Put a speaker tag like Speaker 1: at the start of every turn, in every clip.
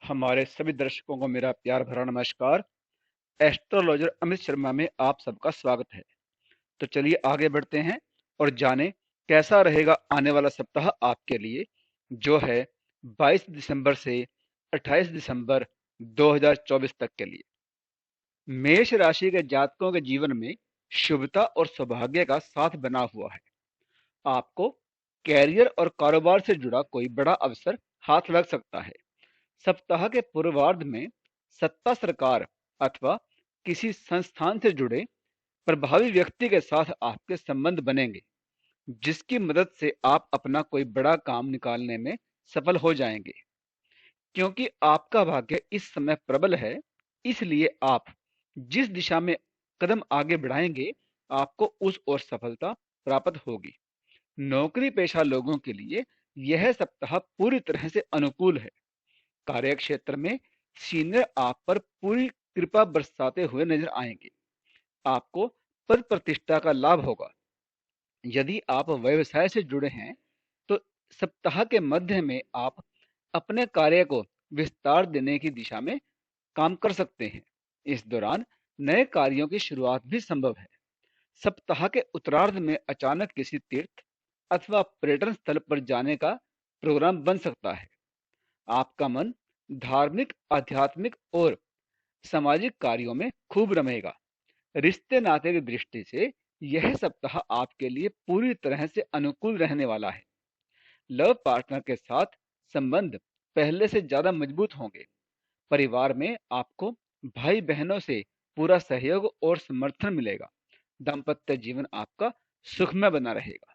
Speaker 1: हमारे सभी दर्शकों को मेरा प्यार भरा नमस्कार। एस्ट्रोलॉजर अमित शर्मा में आप सबका स्वागत है। तो चलिए आगे बढ़ते हैं और जानें कैसा रहेगा आने वाला सप्ताह आपके लिए, जो है 22 दिसंबर से 28 दिसंबर 2024 तक के लिए। मेष राशि के जातकों के जीवन में शुभता और सौभाग्य का साथ बना हुआ है। आपको कैरियर और कारोबार से जुड़ा कोई बड़ा अवसर हाथ लग सकता है। सप्ताह के पूर्वार्ध में सत्ता सरकार अथवा किसी संस्थान से जुड़े प्रभावी व्यक्ति के साथ आपके संबंध बनेंगे, जिसकी मदद से आप अपना कोई बड़ा काम निकालने में सफल हो जाएंगे। क्योंकि आपका भाग्य इस समय प्रबल है, इसलिए आप जिस दिशा में कदम आगे बढ़ाएंगे, आपको उस ओर सफलता प्राप्त होगी। नौकरी पेशा लोगों के लिए यह सप्ताह पूरी तरह से अनुकूल है। कार्य क्षेत्र में सीनियर आप पर पूरी कृपा बरसाते हुए नजर आएंगे। आपको पद प्रतिष्ठा का लाभ होगा। यदि आप व्यवसाय से जुड़े हैं तो सप्ताह के मध्य में आप अपने कार्य को विस्तार देने की दिशा में काम कर सकते हैं। इस दौरान नए कार्यों की शुरुआत भी संभव है। सप्ताह के उत्तरार्ध में अचानक किसी तीर्थ अथवा पर्यटन स्थल पर जाने का प्रोग्राम बन सकता है। आपका मन धार्मिक, आध्यात्मिक और सामाजिक कार्यों में खूब रमेगा। रिश्ते नाते की दृष्टि से यह सप्ताह आपके लिए पूरी तरह से अनुकूल रहने वाला है। लव पार्टनर के साथ संबंध पहले से ज्यादा मजबूत होंगे। परिवार में आपको भाई बहनों से पूरा सहयोग और समर्थन मिलेगा। दाम्पत्य जीवन आपका सुखमय बना रहेगा।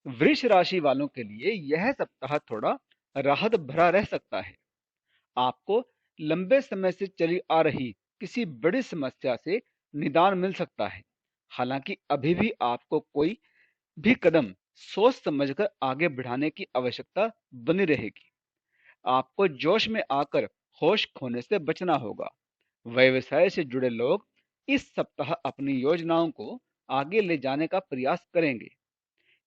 Speaker 1: वृष राशि वालों के लिए यह सप्ताह थोड़ा राहत भरा रह सकता है। आपको लंबे समय से चली आ रही किसी बड़ी समस्या से निदान मिल सकता है। हालांकि अभी भी आपको कोई भी कदम सोच समझकर आगे बढ़ाने की आवश्यकता बनी रहेगी। आपको जोश में आकर होश खोने से बचना होगा। व्यवसाय से जुड़े लोग इस सप्ताह अपनी योजनाओं को आगे ले जाने का प्रयास करेंगे।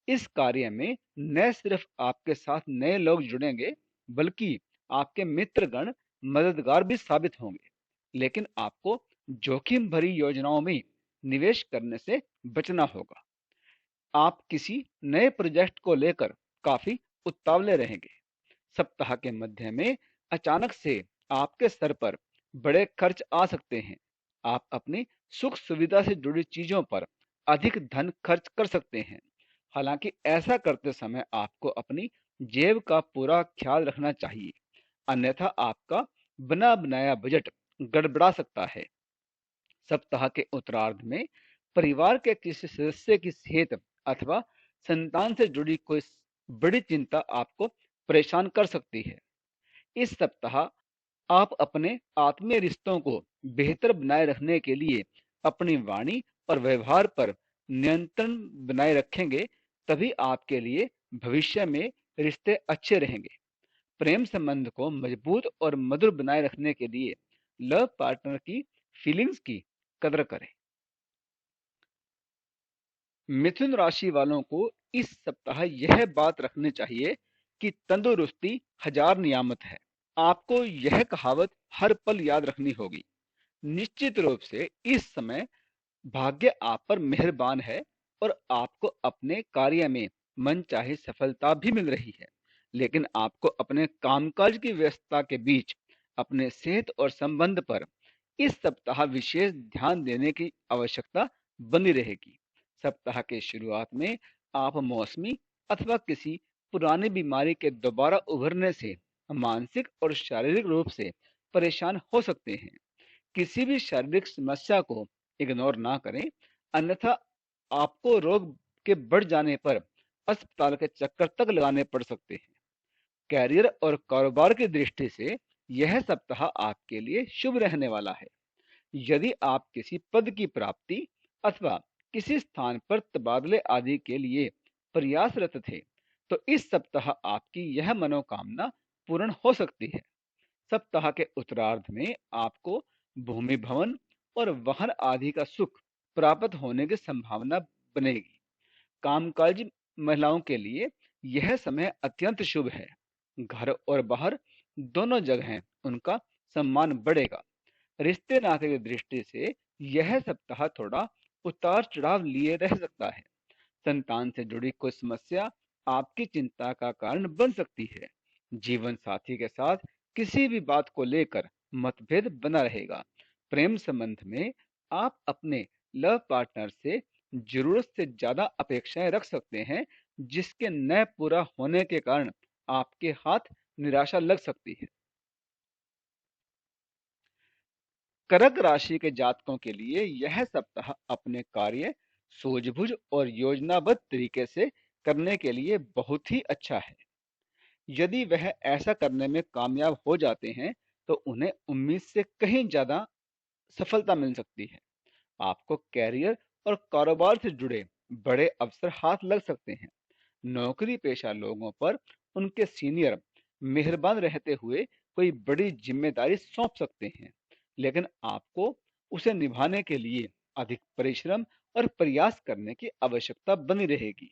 Speaker 1: इस कार्य में न सिर्फ आपके साथ नए लोग जुड़ेंगे, बल्कि आपके मित्रगण मददगार भी साबित होंगे। लेकिन आपको जोखिम भरी योजनाओं में निवेश करने से बचना होगा। आप किसी नए प्रोजेक्ट को लेकर काफी उतावले रहेंगे। सप्ताह के मध्य में अचानक से आपके सर पर बड़े खर्च आ सकते हैं। आप अपनी सुख सुविधा से जुड़ी चीजों पर अधिक धन खर्च कर सकते हैं। हालांकि ऐसा करते समय आपको अपनी जेब का पूरा ख्याल रखना चाहिए, अन्यथा आपका बना बनाया बजट गड़बड़ा सकता है। सप्ताह के उत्तरार्ध में परिवार के किसी सदस्य की सेहत अथवा संतान से जुड़ी कोई बड़ी चिंता आपको परेशान कर सकती है। इस सप्ताह आप अपने आत्मीय रिश्तों को बेहतर बनाए रखने के लिए अपनी वाणी और व्यवहार पर नियंत्रण बनाए रखेंगे, तभी आपके लिए भविष्य में रिश्ते अच्छे रहेंगे। प्रेम संबंध को मजबूत और मधुर बनाए रखने के लिए लव पार्टनर की फीलिंग्स की कदर करें। मिथुन राशि वालों को इस सप्ताह यह बात रखनी चाहिए कि तंदुरुस्ती हजार नियामत है। आपको यह कहावत हर पल याद रखनी होगी। निश्चित रूप से इस समय भाग्य आप पर मेहरबान है और आपको अपने कार्य में मनचाही सफलता भी मिल रही है। लेकिन आपको अपने कामकाज की व्यस्तता के बीच अपने सेहत और संबंध पर इस सप्ताह विशेष ध्यान देने की आवश्यकता बनी रहेगी। सप्ताह के शुरुआत में आप मौसमी अथवा किसी पुरानी बीमारी के दोबारा उभरने से मानसिक और शारीरिक रूप से परेशान हो सकते हैं। किसी भी शारीरिक समस्या को इग्नोर ना करें, अन्यथा आपको रोग के बढ़ जाने पर अस्पताल के चक्कर तक लगाने पड़ सकते हैं। कैरियर और कारोबार की दृष्टि से यह सप्ताह आपके लिए शुभ रहने वाला है। यदि आप किसी पद की प्राप्ति अथवा किसी स्थान पर तबादले आदि के लिए प्रयासरत थे, तो इस सप्ताह आपकी यह मनोकामना पूर्ण हो सकती है। सप्ताह के उत्तरार्ध में आपको भूमि भवन और वाहन आदि का सुख प्राप्त होने की संभावना बनेगी। कामकाजी महिलाओं के लिए यह समय अत्यंत शुभ है। घर और बाहर दोनों जगह उनका सम्मान बढ़ेगा। रिश्ते नाते की दृष्टि से यह सप्ताह थोड़ा उतार चढ़ाव लिए रह सकता है। संतान से जुड़ी कोई समस्या आपकी चिंता का कारण बन सकती है। जीवन साथी के साथ किसी भी बात को लेकर मतभेद बना रहेगा। प्रेम संबंध में आप अपने लव पार्टनर से जरूरत से ज्यादा अपेक्षाएं रख सकते हैं, जिसके न पूरा होने के कारण आपके हाथ निराशा लग सकती है। कर्क राशि के जातकों के लिए यह सप्ताह अपने कार्य सूझबूझ और योजनाबद्ध तरीके से करने के लिए बहुत ही अच्छा है। यदि वह ऐसा करने में कामयाब हो जाते हैं तो उन्हें उम्मीद से कहीं ज्यादा सफलता मिल सकती है। आपको कैरियर और कारोबार से जुड़े बड़े अवसर हाथ लग सकते हैं। नौकरी पेशा लोगों पर उनके सीनियर मेहरबान रहते हुए कोई बड़ी जिम्मेदारी सौंप सकते हैं, लेकिन आपको उसे निभाने के लिए अधिक परिश्रम और प्रयास करने की आवश्यकता बनी रहेगी।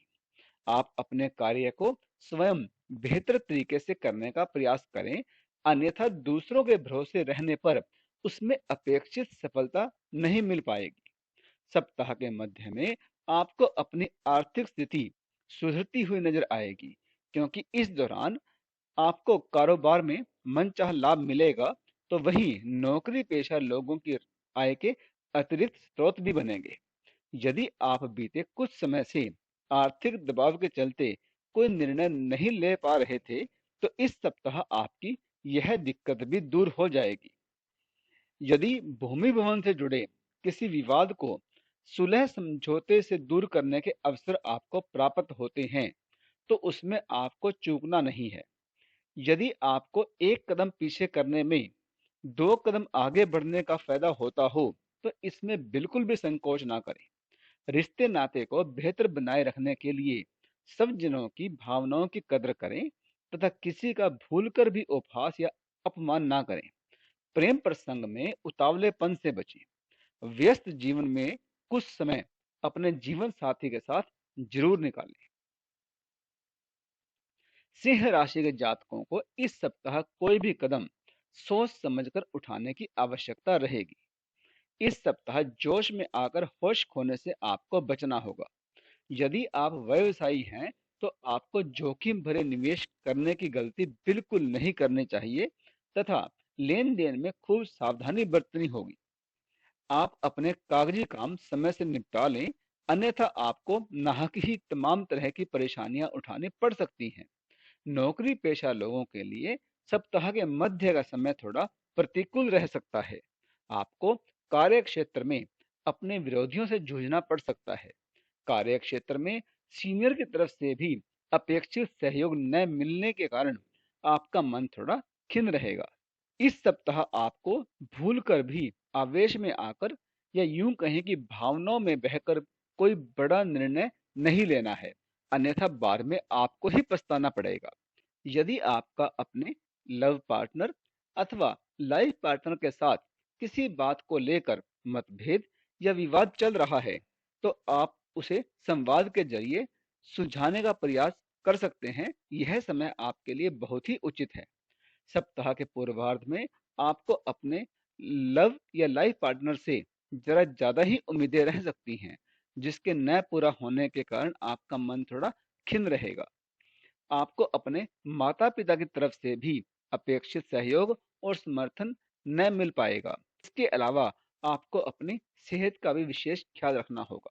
Speaker 1: आप अपने कार्य को स्वयं बेहतर तरीके से करने का प्रयास करें, अन्यथा दूसरों के भरोसे रहने पर उसमें अपेक्षित सफलता नहीं मिल पाएगी। सप्ताह के मध्य में आपको अपनी आर्थिक स्थिति सुधरती हुई नजर आएगी, क्योंकि इस दौरान आपको कारोबार में मनचाहा लाभ मिलेगा, तो वहीं नौकरी पेशा लोगों की आय के अतिरिक्त स्रोत भी बनेंगे। यदि आप बीते कुछ समय से आर्थिक दबाव के चलते कोई निर्णय नहीं ले पा रहे थे, तो इस सप्ताह आपकी यह दिक्कत भी दूर हो जाएगी। यदि भूमि भवन से जुड़े किसी विवाद को सुलह समझौते से दूर करने के अवसर आपको प्राप्त होते हैं, तो उसमें आपको चूकना नहीं है। यदि आपको एक कदम पीछे करने में दो कदम आगे बढ़ने का फायदा होता हो, तो इसमें बिल्कुल भी संकोच ना करें। रिश्ते नाते को बेहतर बनाए रखने के लिए सब जनों की भावनाओं की कदर करें तथा किसी का भूलकर भी उपहास या अपमान ना करें। प्रेम प्रसंग में उतावलेपन से बचें। व्यस्त जीवन में कुछ समय अपने जीवन साथी के साथ जरूर निकालें। सिंह राशि के जातकों को इस सप्ताह कोई भी कदम सोच समझकर उठाने की आवश्यकता रहेगी। इस सप्ताह जोश में आकर होश खोने से आपको बचना होगा। यदि आप व्यवसायी हैं तो आपको जोखिम भरे निवेश करने की गलती बिल्कुल नहीं करनी चाहिए तथा लेन देन में खूब सावधानी बरतनी होगी। आप अपने कागजी काम समय से निपटा लें, अन्यथा आपको नाहक ही तमाम तरह की परेशानियां उठानी पड़ सकती हैं। नौकरी पेशा लोगों के लिए सप्ताह के मध्य का समय थोड़ा प्रतिकूल रह सकता है। आपको कार्य क्षेत्र में अपने विरोधियों से जूझना पड़ सकता है। कार्य क्षेत्र में सीनियर की तरफ से भी अपेक्षित सहयोग न मिलने के कारण आपका मन थोड़ा खिन्न रहेगा। इस सप्ताह आपको भूलकर भी आवेश में आकर या यूं कहें कि भावनाओं में बहकर कोई बड़ा निर्णय नहीं लेना है, अन्यथा बाद में आपको ही पछताना पड़ेगा। यदि आपका अपने लव पार्टनर अथवा लाइफ पार्टनर के साथ किसी बात को लेकर मतभेद या विवाद चल रहा है, तो आप उसे संवाद के जरिए सुलझाने का प्रयास कर सकते हैं। यह समय आपके लिए बहुत ही उचित है। सप्ताह के पूर्वार्ध में आपको अपने लव या लाइफ पार्टनर से जरा ज्यादा ही उम्मीदें रह सकती हैं, जिसके न पूरा होने के कारण आपका मन थोड़ा खिन्न रहेगा। आपको अपने माता पिता की तरफ से भी अपेक्षित सहयोग और समर्थन न मिल पाएगा। इसके अलावा आपको अपनी सेहत का भी विशेष ख्याल रखना होगा।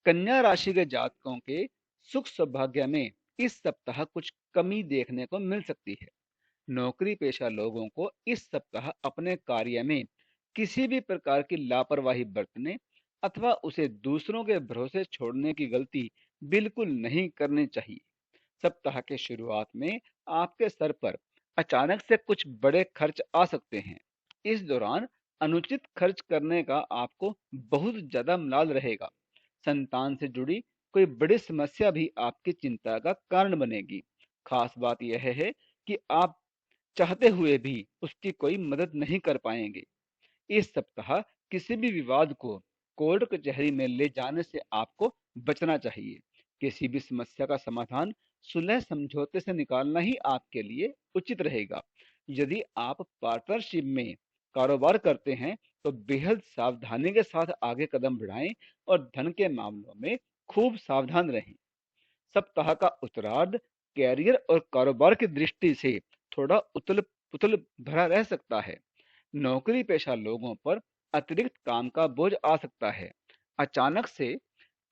Speaker 1: कन्या राशि के जातकों के सुख सौभाग्य में इस सप्ताह कुछ कमी देखने को मिल सकती है। नौकरी पेशा लोगों को इस सप्ताह अपने कार्य में किसी भी प्रकार की लापरवाही बरतने अथवा उसे दूसरों के भरोसे छोड़ने की गलती बिल्कुल नहीं करनी चाहिए। सप्ताह के शुरुआत में आपके सर पर अचानक से कुछ बड़े खर्च आ सकते हैं। इस दौरान अनुचित खर्च करने का आपको बहुत ज्यादा मलाल रहेगा। संतान से जुड़ी कोई बड़ी समस्या भी आपकी चिंता का कारण बनेगी। खास बात यह है कि आप चाहते हुए भी उसकी कोई मदद नहीं कर पाएंगे। इस सप्ताह किसी भी विवाद को कोर्ट कचहरी में ले जाने से आपको बचना चाहिए, किसी भी समस्या का समाधान सुलह समझौते से निकालना ही आपके लिए उचित रहेगा। यदि आप पार्टनरशिप में कारोबार करते हैं तो बेहद सावधानी के साथ आगे कदम बढ़ाएं और धन के मामलों में खूब सावधान रहें। सप्ताह का उत्तरार्ध कैरियर और कारोबार की दृष्टि से थोड़ा उथल पुथल भरा रह सकता है। नौकरी पेशा लोगों पर अतिरिक्त काम का बोझ आ सकता है। अचानक से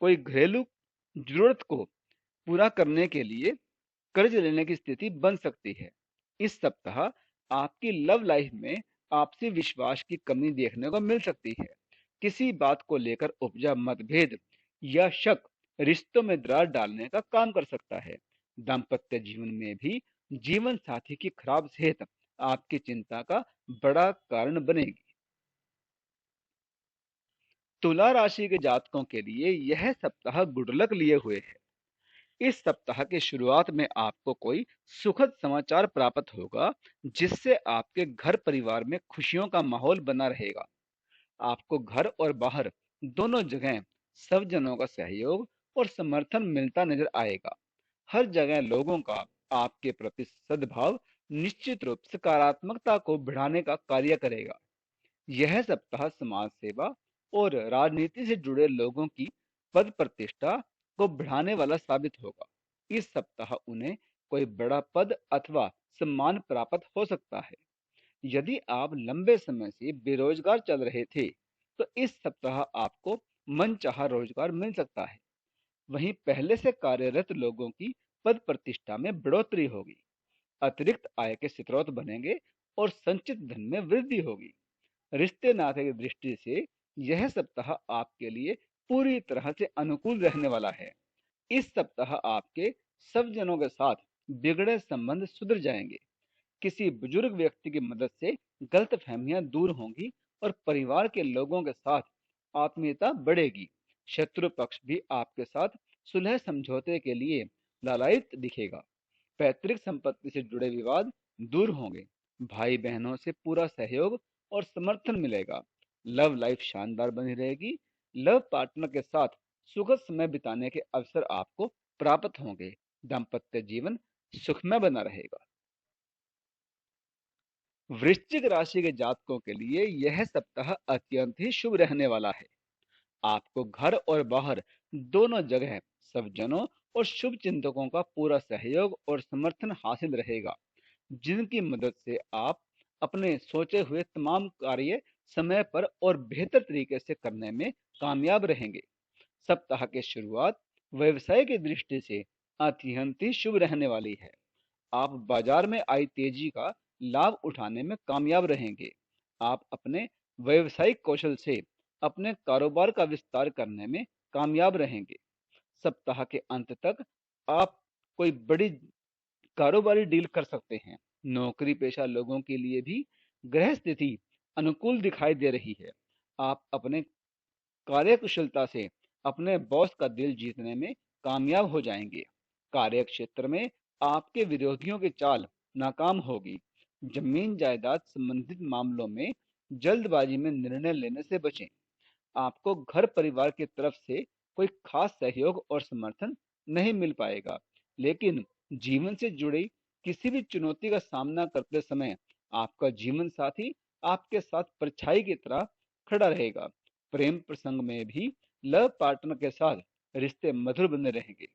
Speaker 1: कोई घरेलू जरूरत को पूरा करने के लिए कर्ज लेने की स्थिति बन सकती है। इस सप्ताह आपकी लव लाइफ में आपसी विश्वास की कमी देखने को मिल सकती है। किसी बात को लेकर उपजा मतभेद या शक रिश्तों में दरार डालने का काम कर सकता है। दाम्पत्य जीवन में भी जीवन साथी की खराब सेहत आपकी चिंता का बड़ा कारण बनेगी। तुला राशि के जातकों के लिए यह सप्ताह गुड लक लिए हुए है। इस सप्ताह की शुरुआत में आपको कोई सुखद समाचार प्राप्त होगा जिससे आपके घर परिवार में खुशियों का माहौल बना रहेगा। आपको घर और बाहर दोनों जगह सब जनों का सहयोग और समर्थन मिलता नजर आएगा। हर जगह लोगों का आपके प्रति सद्भाव निश्चित रूप से सकारात्मकता को बढ़ाने का कार्य करेगा। यह सप्ताह समाज सेवा और राजनीति से जुड़े लोगों की पद प्रतिष्ठा को बढ़ाने वाला साबित होगा। इस सप्ताह उन्हें कोई बड़ा पद अथवा सम्मान प्राप्त हो सकता है। यदि आप लंबे समय से बेरोजगार चल रहे थे तो इस सप्ताह आपको मनचाहा रोजगार मिल सकता है। वहीं पहले से कार्यरत लोगों की पद प्रतिष्ठा में बढ़ोतरी होगी। अतिरिक्त आय के स्रोत बनेंगे और संचित धन में वृद्धि होगी। रिश्ते नाते की दृष्टि से यह सप्ताह आपके लिए पूरी तरह से अनुकूल रहने वाला है। इस सप्ताह आपके सब जनों के साथ बिगड़े संबंध सुधर जाएंगे। किसी बुजुर्ग व्यक्ति की मदद से गलतफहमियां दूर होंगी और परिवार के लोगों के साथ आत्मीयता बढ़ेगी। शत्रु पक्ष भी आपके साथ सुलह समझौते के लिए लालायित दिखेगा। पैतृक संपत्ति से जुड़े विवाद दूर होंगे। भाई बहनों से पूरा सहयोग और समर्थन मिलेगा। लव लाइफ शानदार बनी रहेगी। लव पार्टनर के साथ सुखद समय बिताने के अवसर आपको प्राप्त होंगे। दाम्पत्य जीवन सुखमय बना रहेगा। वृश्चिक राशि के जातकों के लिए यह सप्ताह अत्यंत ही शुभ रहने वाला है। आपको घर और बाहर दोनों जगह सब जनों और शुभ चिंतकों का पूरा सहयोग और समर्थन हासिल रहेगा, जिनकी मदद से आप अपने सोचे हुए तमाम कार्य समय पर और बेहतर तरीके से करने में कामयाब रहेंगे। सप्ताह की शुरुआत व्यवसाय की दृष्टि से अत्यंत ही शुभ रहने वाली है। आप बाजार में आई तेजी का लाभ उठाने में कामयाब रहेंगे। आप अपने व्यवसायिक कौशल से अपने कारोबार का विस्तार करने में कामयाब रहेंगे। सप्ताह के अंत तक आप कोई बड़ी कारोबारी डील कर सकते हैं। नौकरी पेशा लोगों के लिए भी ग्रह स्थिति अनुकूल दिखाई दे रही है। आप अपने कार्यकुशलता से अपने बॉस का दिल जीतने में कामयाब हो जाएंगे। कार्य क्षेत्र में आपके विरोधियों की चाल नाकाम होगी। जमीन जायदाद संबंधित मामलों में जल्दबाजी में निर्णय लेने से बचें। आपको घर परिवार की तरफ से कोई खास सहयोग और समर्थन नहीं मिल पाएगा, लेकिन जीवन से जुड़ी किसी भी चुनौती का सामना करते समय आपका जीवन साथी आपके साथ परछाई की तरह खड़ा रहेगा। प्रेम प्रसंग में भी लव पार्टनर के साथ रिश्ते मधुर बने रहेंगे।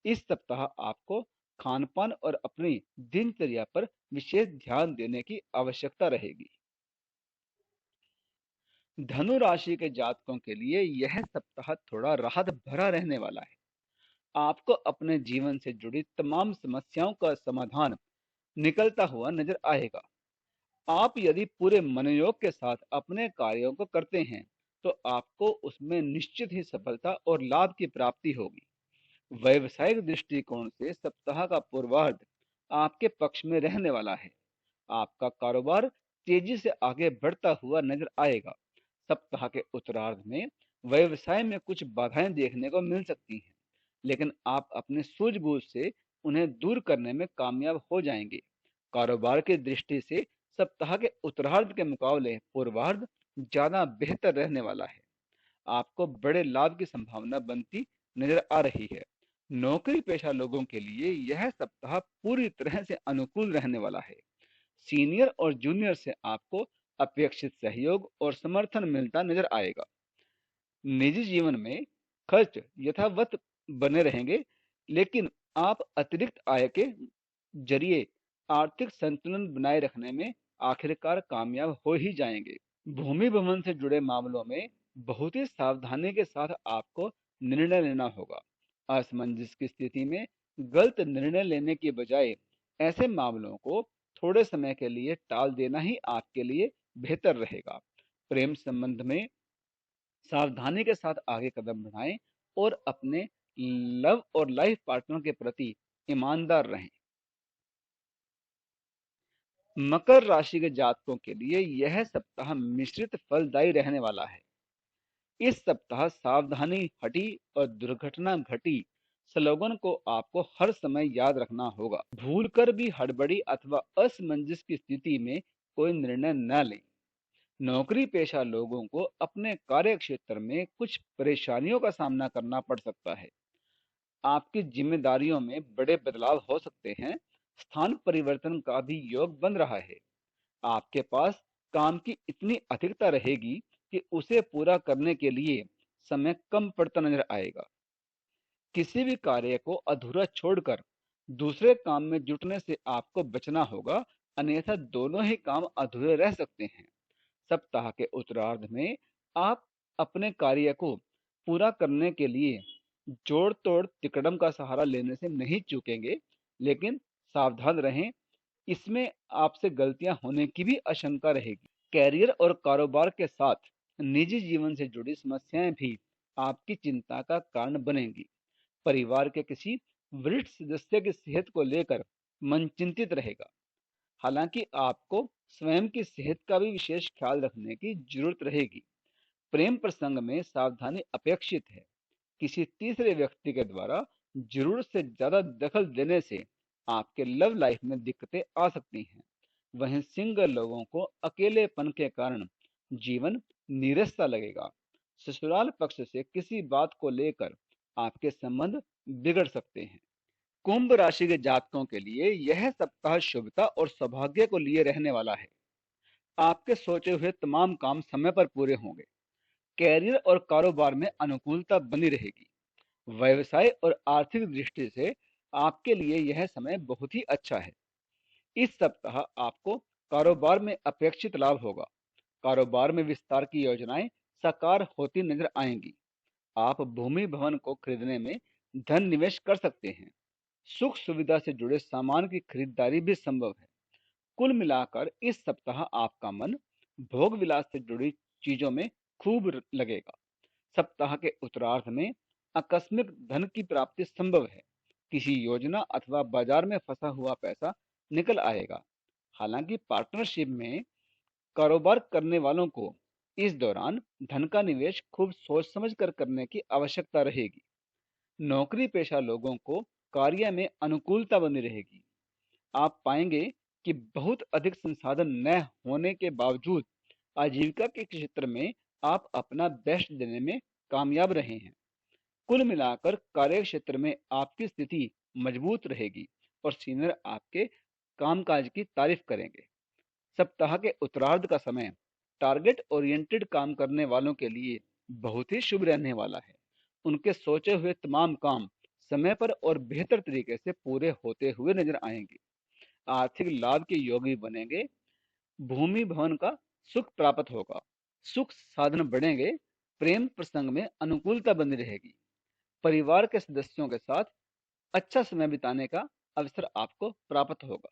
Speaker 1: इस सप्ताह आपको खान पान और अपनी दिनचर्या पर विशेष ध्यान देने की आवश्यकता रहेगी। धनु राशि के जातकों के लिए यह सप्ताह थोड़ा राहत भरा रहने वाला है। आपको अपने जीवन से जुड़ी तमाम समस्याओं का समाधान निकलता हुआ नजर आएगा। आप यदि पूरे मनोयोग के साथ अपने कार्यों को करते हैं तो आपको उसमें निश्चित ही सफलता और लाभ की प्राप्ति होगी। व्यावसायिक दृष्टिकोण से सप्ताह का पूर्वार्ध आपके पक्ष में रहने वाला है। आपका कारोबार तेजी से आगे बढ़ता हुआ नजर आएगा। सप्ताह के उत्तरार्ध में व्यवसाय में कुछ बाधाएं देखने को मिल सकती हैं, लेकिन आप अपने सूझबूझ से उन्हें दूर करने में कामयाब हो जाएंगे। कारोबार की दृष्टि से सप्ताह के उत्तरार्ध के मुकाबले पूर्वार्ध ज्यादा बेहतर रहने वाला है। आपको बड़े लाभ की संभावना बनती नजर आ रही है। नौकरी पेशा लोगों के लिए यह सप्ताह पूरी तरह से अनुकूल रहने वाला है। सीनियर और जूनियर से आपको अपेक्षित सहयोग और समर्थन मिलता नजर आएगा। निजी जीवन में खर्च यथावत बने रहेंगे, लेकिन आप अतिरिक्त आय के जरिए आर्थिक संतुलन बनाए रखने में आखिरकार कामयाब हो ही जाएंगे। भूमि भवन से जुड़े मामलों में बहुत ही सावधानी के साथ आपको निर्णय लेना होगा। असमंजस की स्थिति में गलत निर्णय लेने की बजाय ऐसे मामलों को थोड़े समय के लिए टाल देना ही आपके लिए बेहतर रहेगा। प्रेम संबंध में सावधानी के साथ आगे कदम बढ़ाएं और अपने लव और लाइफ पार्टनर के प्रति ईमानदार रहें। मकर राशि के जातकों के लिए यह सप्ताह मिश्रित फलदायी रहने वाला है। इस सप्ताह सावधानी हटी और दुर्घटना घटी स्लोगन को आपको हर समय याद रखना होगा। भूलकर भी हड़बड़ी अथवा असमंजस की स्थिति में कोई निर्णय न लें। नौकरी पेशा लोगों को अपने कार्य क्षेत्र में कुछ परेशानियों का सामना करना पड़ सकता है। आपकी जिम्मेदारियों में बड़े बदलाव हो सकते हैं। स्थान परिवर्तन का भी योग बन रहा है। आपके पास काम की इतनी अधिकता रहेगी कि उसे पूरा करने के लिए समय कम पड़ता नजर आएगा। किसी भी कार्य को अधूरा छोड़कर दूसरे काम में जुटने से आपको बचना होगा, अन्यथा दोनों ही काम अधूरे रह सकते हैं। सप्ताह के उत्तरार्ध में आप अपने कार्य को पूरा करने के लिए जोड़ तोड़ तिकड़म का सहारा लेने से नहीं चूकेंगे, लेकिन सावधान रहें, इसमें आपसे गलतियां होने की भी आशंका रहेगी। कैरियर और कारोबार के साथ निजी जीवन से जुड़ी समस्याएं भी आपकी चिंता का कारण बनेंगी। परिवार के किसी वरिष्ठ सदस्य की सेहत को लेकर मन चिंतित रहेगा। हालांकि आपको स्वयं की सेहत का भी विशेष ख्याल रखने की जरूरत रहेगी। प्रेम प्रसंग में सावधानी अपेक्षित है। किसी तीसरे व्यक्ति के द्वारा जरूरत से ज्यादा दखल देने से आपके लव लाइफ में दिक्कतें आ सकती हैं। वहीं सिंगल लोगों को अकेलेपन के कारण जीवन नीरस सा लगेगा। ससुराल पक्ष से किसी बात को लेकर आपके संबंध बिगड़ सकते हैं। कुंभ राशि के जातकों के लिए यह सप्ताह शुभता और सौभाग्य को लिए रहने वाला है। आपके सोचे हुए तमाम काम समय पर पूरे होंगे। कैरियर और कारोबार में अनुकूलता बनी रहेगी। व्यवसाय और आर्थिक दृष्टि से आपके लिए यह समय बहुत ही अच्छा है। इस सप्ताह आपको कारोबार में अपेक्षित लाभ होगा। कारोबार में विस्तार की योजनाएं साकार होती नजर आएंगी। आप भूमि भवन को खरीदने में धन निवेश कर सकते हैं। सुख सुविधा से जुड़े सामान की खरीदारी भी संभव है। कुल मिलाकर इस सप्ताह आपका मन भोग विलास से जुड़ी चीजों में खूब लगेगा। सप्ताह के उत्तरार्ध में आकस्मिक धन की प्राप्ति संभव है। किसी योजना अथवा बाजार में फंसा हुआ पैसा निकल आएगा। हालांकि पार्टनरशिप में कारोबार करने वालों को इस दौरान धन का निवेश खूब सोच समझ कर करने की आवश्यकता रहेगी। नौकरी पेशा लोगों को कार्य में अनुकूलता बनी रहेगी। आप पाएंगे कि बहुत अधिक संसाधन न होने के बावजूद आजीविका के क्षेत्र में आप अपना बेस्ट देने में कामयाब रहे हैं। कुल मिलाकर कार्य क्षेत्र में आपकी स्थिति मजबूत रहेगी और सीनियर आपके कामकाज की तारीफ करेंगे। सप्ताह के उत्तरार्ध का समय टारगेट ओरिएंटेड काम करने वालों के लिए बहुत ही शुभ रहने वाला है। उनके सोचे हुए तमाम काम समय पर और बेहतर तरीके से पूरे होते हुए नजर आएंगे। आर्थिक लाभ के योगी बनेंगे। भूमि भवन का सुख प्राप्त होगा। सुख साधन बढ़ेंगे। प्रेम प्रसंग में अनुकूलता बनी रहेगी। परिवार के सदस्यों के साथ अच्छा समय बिताने का अवसर आपको प्राप्त होगा।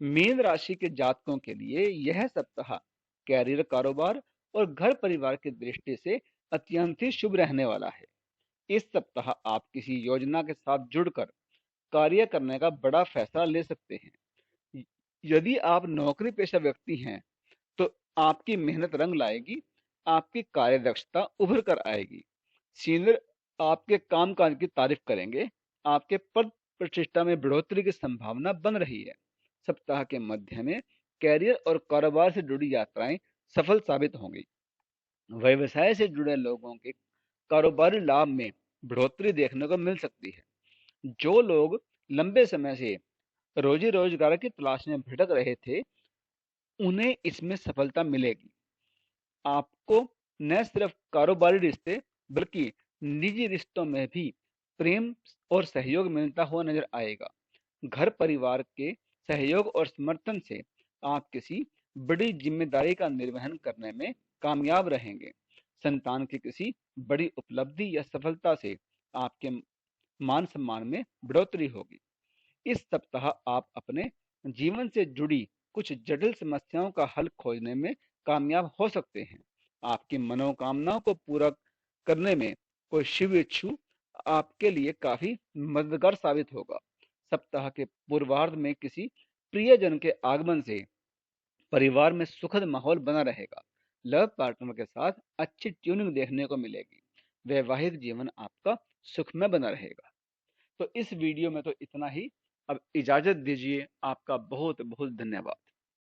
Speaker 1: मीन राशि के जातकों के लिए यह सप्ताह कैरियर, कारोबार और घर परिवार की दृष्टि से अत्यंत ही शुभ रहने वाला है। इस सप्ताह आप किसी योजना के साथ जुड़कर कार्य करने का बड़ा फैसला ले सकते हैं। यदि आप नौकरी पेशा व्यक्ति हैं तो आपकी मेहनत रंग लाएगी। आपकी कार्यदक्षता उभर कर आएगी। सीनियर आपके कामकाज की तारीफ करेंगे। आपके पद प्रतिष्ठा में बढ़ोतरी की संभावना बन रही है। सप्ताह के मध्य में कैरियर और कारोबार से जुड़ी यात्राएं सफल साबित होंगी। व्यवसाय से जुड़े लोगों के कारोबारी लाभ में बढ़ोतरी देखने को मिल सकती है। जो लोग लंबे समय से रोजी रोजगार की तलाश में भटक रहे थे, उन्हें इसमें सफलता मिलेगी। आपको न सिर्फ कारोबारी रिश्ते बल्कि निजी रिश्तों में भी प्रेम और सहयोग मिलता हुआ नजर आएगा। घर परिवार के सहयोग और समर्थन से आप किसी बड़ी जिम्मेदारी का निर्वहन करने में कामयाब रहेंगे। संतान की किसी बड़ी उपलब्धि या सफलता से आपके मान सम्मान में बढ़ोतरी होगी। इस सप्ताह आप अपने जीवन से जुड़ी कुछ जटिल समस्याओं का हल खोजने में कामयाब हो सकते हैं। आपकी मनोकामनाओं को पूरा करने में कोई शिव इच्छु आपके लिए काफी मददगार साबित होगा। सप्ताह के पूर्वार्ध में किसी प्रियजन के आगमन से परिवार में सुखद माहौल बना रहेगा। लव पार्टनर के साथ अच्छी ट्यूनिंग देखने को मिलेगी। वैवाहिक जीवन आपका सुखमय बना रहेगा। तो इस वीडियो में तो इतना ही। अब इजाजत दीजिए। आपका बहुत बहुत धन्यवाद।